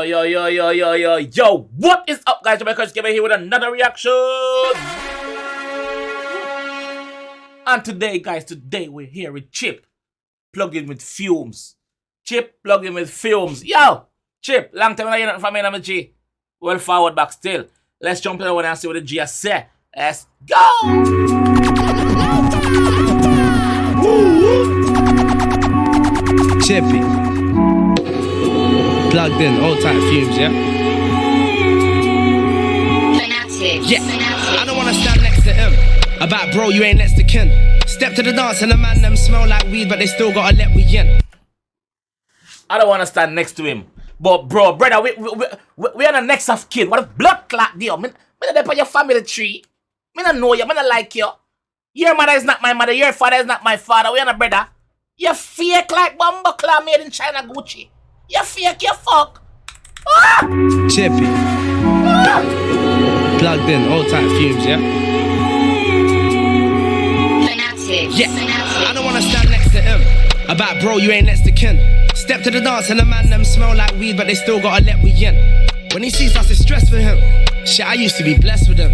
Yo, what is up, guys? JAMAICA'S here with another reaction. And today, guys, we're here with Chip, plugged in with Fumez. Chip, plugged in with Fumez. Yo, Chip, long time I hear from me, I'm a G. Well forward back still. Let's jump in and see what the G has said. Let's go! Chippy, plugged in, old type Fumez, yeah? Yeah, I don't wanna stand next to him. About bro, you ain't next to kin. Step to the dance and the man them smell like weed, but they still gotta let we in. I don't wanna stand next to him. But bro, brother, we are the next of kin. What a blood clot deal. Me not there for your family tree. Me not know you, me not like you. Your mother is not my mother, your father is not my father. We are not brother. You fake like Bumbuckler made in China Gucci. You fake, you fuck. Ah! Chippy, plugged in, old type Fumez, yeah? Yeah, I don't wanna stand next to him. About bro, you ain't next to kin. Step to the dance and the man them smell like weed, but they still gotta let we in. When he sees us, it's stress for him. Shit, I used to be blessed with him.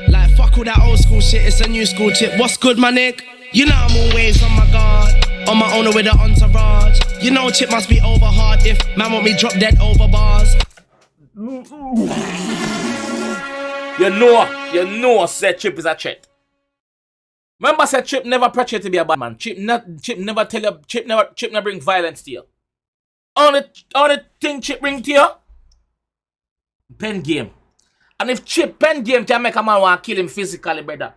Like fuck all that old school shit, it's a new school Chip. What's good, my nigga? You know I'm always on my guard. On my own with an entourage. You know Chip must be over hard if man want me drop dead over bars. You know, said Chip is a threat. Remember, said Chip never pretend to be a bad man. Chip never bring violence to you. Only thing Chip bring to you, pen game. And if Chip pen game can make a man want to kill him physically, brother,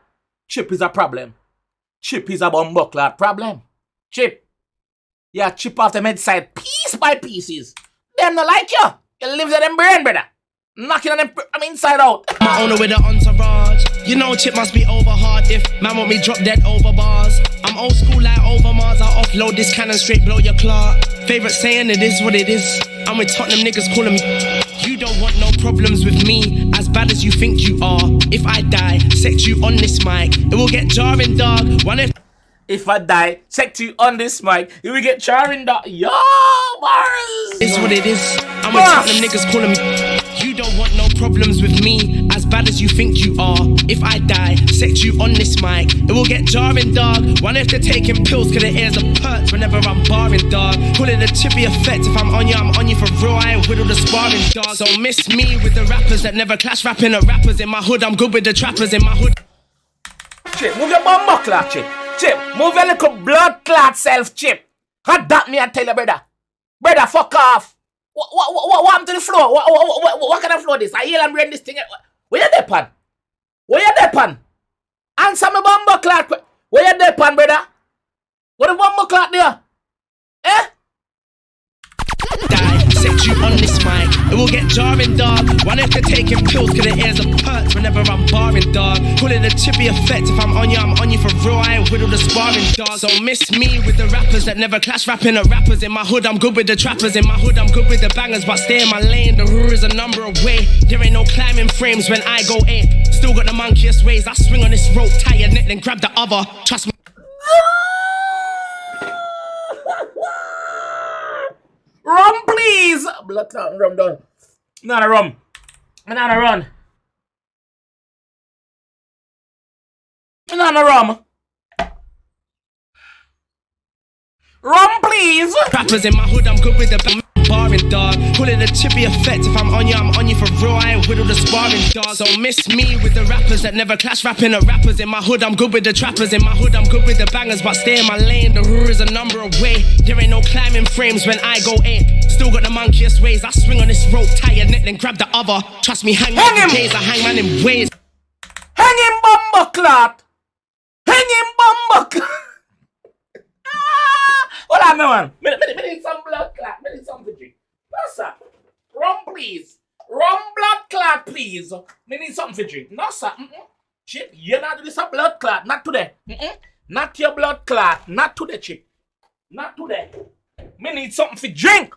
Chip is a problem. Chip is a Bumbuckler problem. Chip, yeah, chip off the head side piece by pieces. Them not like you. You live in them brain, brother. Knocking on them inside out. My owner with an entourage. You know Chip must be over hard if man want me drop dead over bars. I'm old school like over Mars. I offload this cannon straight blow your clock. Favorite saying, it is what it is. I'm with Tottenham niggas calling me. You don't want no problems with me, as bad as you think you are. If I die, set you on this mic, it will get jarring, dog. If I die, check you on this mic, you will get charring dog. Yo, bars! It's what it is. I'm with Tottenham niggas calling me. You don't want no problems with me, as bad as you think you are. If I die, set you on this mic, it will get jarring, dog. One if they're taking pills, cause the ears are perked whenever I'm barring, dog. Call it a chippy effect. If I'm on you for real, I ain't whittle the sparring, dog. So miss me with the rappers that never clash, rapping at rappers in my hood. I'm good with the trappers in my hood. Chip, move your Bumbuckler, Chip. Chip, move your little blood clot self, Chip. Had that me I tell you, brother. Brother, fuck off. What happened to the floor? What kind of floor this? I hear and bring this thing. Where you depan? Where you depan? Answer me Bumbuckler. Where you depan, brother? What the Bumbuckler there? Eh? Die, set you on this mic, it will get jarring, dog. One if they're taking pills, cause the ears are perked whenever I'm barring, dog. Call it a chippy effect. If I'm on you for real, I ain't whittle the sparring, dog. So miss me with the rappers that never clash, rapping at rappers in my hood. I'm good with the trappers in my hood. I'm good with the bangers, but stay in my lane. The rule is a number away. There ain't no climbing frames when I go ape. Still got the monkeyest ways. I swing on this rope, tie your neck, then grab the other. Trust me. Rum, please! Blood clot, rum done. Not a rum. Not a run. Not a rum. Rum, please! Rappers in my hood, I'm good with the barring, dog. Call it a chippy effect. If I'm on you for real, I ain't whittle the sparring, dog. So miss me with the rappers that never clash, rapping at rappers in my hood. I'm good with the trappers in my hood. I'm good with the bangers, but stay in my lane. The rule is a number away. There ain't no climbing frames when I go ape. Still got the monkeyest ways. I swing on this rope, tie your neck, then grab the other. Trust me, hang him. Days, I hang man in ways. Hang him, Bumbuckler. Hang him, Bumbuckler. Hold on, man. Me need some blood clot. Me need some to drink. No, sir. Rum, please. Rum blood clot, please. Me need something to drink. No, sir. Chip, you're not doing this a blood clot. Not today. Not your blood clot. Not today, Chip. Not today. Me need something to drink.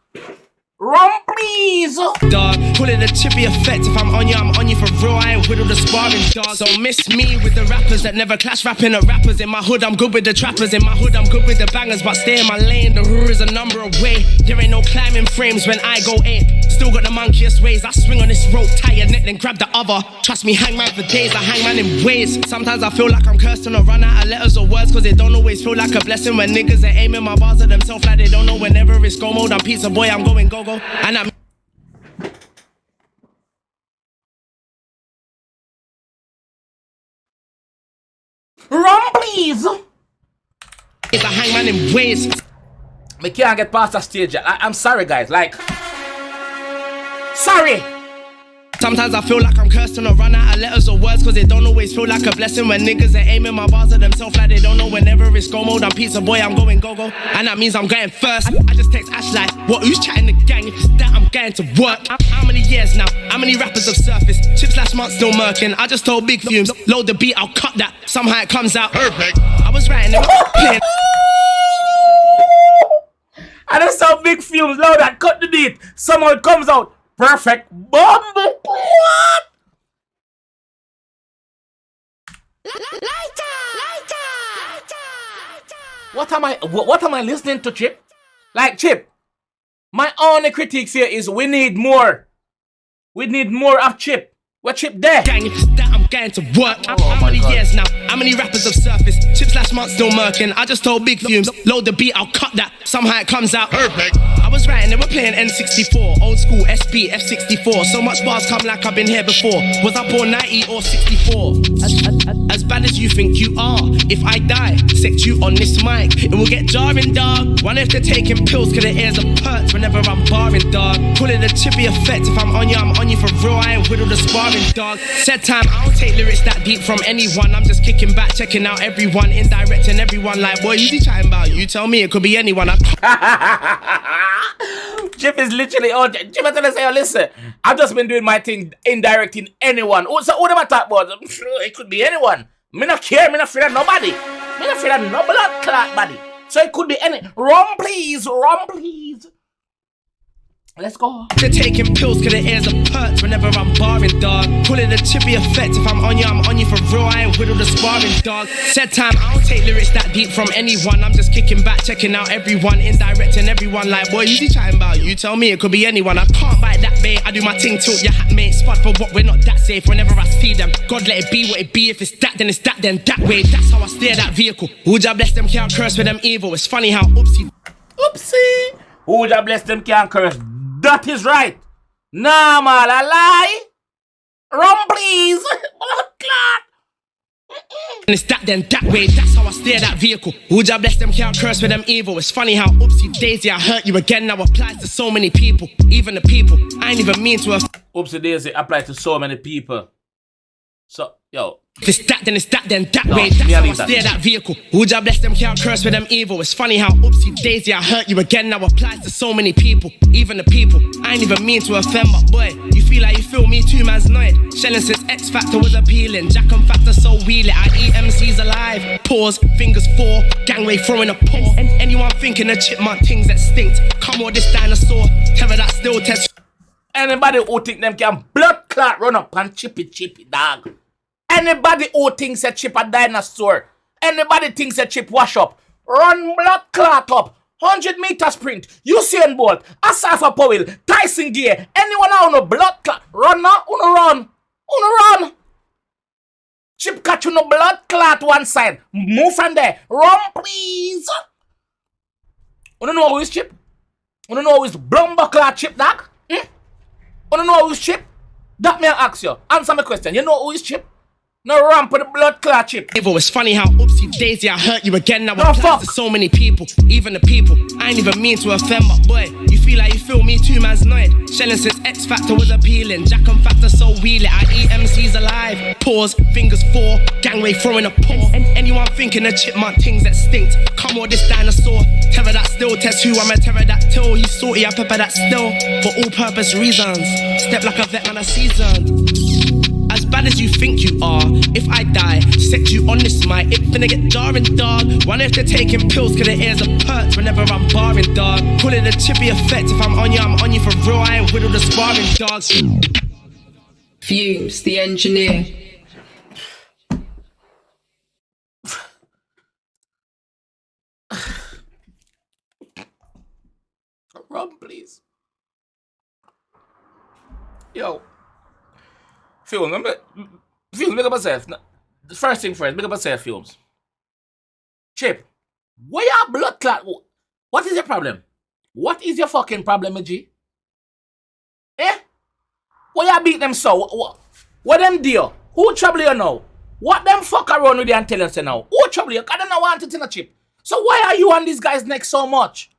Rum, please. Dog, call it a chippy effect. If I'm on you for real, I ain't whittle the sparring, dog. So miss me with the rappers that never clash, rapping at rappers in my hood. I'm good with the trappers in my hood. I'm good with the bangers, but stay in my lane. The rule is a number away. There ain't no climbing frames when I go ape. Still got the monkeyest ways. I swing on this rope, tie your neck, then grab the other. Trust me, hang man for days. I hang man in ways. Sometimes I feel like I'm cursed and I run out of letters or words, cause they don't always feel like a blessing when niggas are aiming my bars at themselves like they don't know whenever it's go mode. I'm pizza boy, I'm going go-go. And I'm Run, please. I hang man in ways. Me can't get past the stage yet. I'm sorry, guys. Like, sorry. Sometimes I feel like I'm cursed and I run out of letters or words, cause they don't always feel like a blessing when niggas are aiming my bars at themselves like they don't know whenever it's go mode. I'm pizza boy, I'm going go-go. And that means I'm going first. I just text Ash like, what, who's chatting the gang? If it's that, I'm going to work. How many years now? How many rappers have surfaced? Chips last month still murking. I just told Big Fumes, load the beat, I'll cut that. Somehow it comes out perfect. I was writing it, playing. I just saw Big Fumes loud and cut the beat. Somehow it comes out perfect. Bumble. What? What am I listening to, Chip? Like, Chip, my only critiques here is we need more. We need more of Chip. Where Chip there? Gang, if it's that, I'm going to work. How many years now? How many rappers have surfaced? Chips last month still murking. I just told Big Fumes, load the beat, I'll cut that. Somehow it comes out perfect. I was writing, they were playing N64, old school SB, F64. So much bars come like I've been here before. Was I born 90 or 64? As bad as you think you are, if I die, set you on this mic, it will get jarring, dog. Wonder if they're taking pills, cause the ears are perked whenever I'm barring, dog. Call it a chippy effect. If I'm on you for real, I ain't whittle the sparring, dog. Said time, I don't take lyrics that deep from anyone. I'm just kicking back, checking out everyone, indirecting everyone. Like, boy, you chatting about? You tell me, it could be anyone. Chip is literally on. Chip is gonna say, oh, listen, I've just been doing my thing, indirecting anyone. So what am I talking about? It could be anyone. Me not care, me not afraid of nobody. Me not afraid of no blood clot body. So it could be any. Run, please, run, please. Let's go. They're taking pills cause the ears are perked whenever I'm barring, dog. Call it a chippy effect. If I'm on you for real, I ain't whittle the sparring, dog. Said time, I don't take lyrics that deep from anyone. I'm just kicking back, checking out everyone, indirecting everyone. Like, boy, you chatting about? You tell me, it could be anyone. I can't bite that bait. I do my thing, tilt your hat, mate. Spot for what, we're not that safe. Whenever I see them, God let it be what it be. If it's that, then it's that, then that way. That's how I steer that vehicle. Who ya bless them, can't curse with them evil. It's funny how oopsie. Who ya bless them, can't curse. That is right. Nah, man, a lie. Run, please. Blood clot. And it's that then that way, that's how I steer that vehicle. Who ya bless them, can't curse with them evil. It's funny how oopsie daisy, I hurt you again. Now applies to so many people. Even the people I ain't even mean to. Oopsie daisy applies to so many people. So, yo. If it's that, then it's that, then that way. That's how I steer that vehicle. Who ya bless them, can't curse with them evil. It's funny how oopsie daisy, I hurt you again. Now applies to so many people. Even the people I ain't even mean to offend, but boy, you feel like you feel me too, man's annoyed. Shelling since X Factor was appealing. Jack and Factor so wheeling. I eat MCs alive. Pause, fingers four, gangway throwing a paw. And anyone thinking the chipmunk things that stink. Come on, this dinosaur. Terror that still test. Anybody who think them can blood clot run up and chippy dog. Anybody who thinks a Chip a dinosaur, anybody thinks a Chip wash up, run blood clot up, 100 meter sprint, Usain Bolt, Asafa Powell, Tyson Gear, anyone out no blood clot, run now, uno run. Chip catch you no blood clot one side, move from there, run please. You don't know who is Chip? You don't know who is Blumber clot Chip dog? You don't know who is Chip? That may I ask you, answer my question, you know who is Chip? No ramp with the blood clot Chip. It's funny how oopsie daisy, I hurt you again. Now applies to so many people. Even the people I ain't even mean to offend, but boy, you feel like you feel me too, man's annoyed. Shelling since X Factor was appealing. Jack and Factor so wheeling. I eat MCs alive. Pause, fingers four, gangway throwing a paw. And anyone thinking the chipmunk things that stink. Come on, this dinosaur. Terror that still test who I'm a pterodactyl. He's salty, I pepper that still. For all purpose reasons. Step like a vet on a season. As bad as you think you are, if I die, set you on this mic, it finna get jarring, dog. Wonder if they're taking pills cause the ears are perked whenever I'm barring, dog. Call it a chippy effect. If I'm on you for real, I ain't whittle the sparring, dog. Fumez, the engineer. Run, please. Yo. Fumes, make up yourself. First thing first, make up yourself, Fumes. Chip, why your blood clot? What is your problem? What is your fucking problem, G? Eh? Why you beat them so? What them do? Who trouble you now? What them fuck around with you and tell you say now? Who trouble you? Cause them not want it in a Chip. So why are you on this guy's neck so much?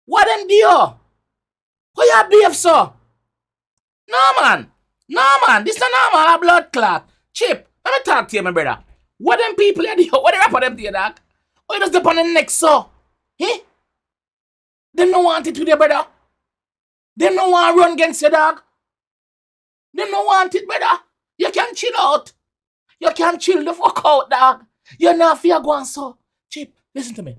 What them do? Why you behave so? No man, this is normal, a blood clot. Chip, let me talk to you, my brother. What them people are doing? What the rap of them do, dog? Why you just up on the neck so? Eh? Them no want it with your brother. Them no want run against your dog. Them no want it, brother. You can chill out. You can chill the fuck out, dog. You're not fear going so. Chip, listen to me.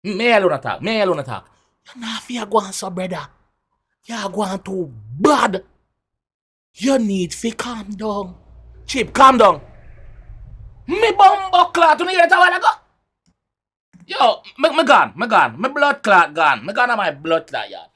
Me alone talk. You're not fear going so, brother. You're going too bad. You need to calm down. Chip, calm down. Me bumbo clot, you hear it a while ago? Yo, me gone. Me blood clot gone. Me gone on my blood clot, yard.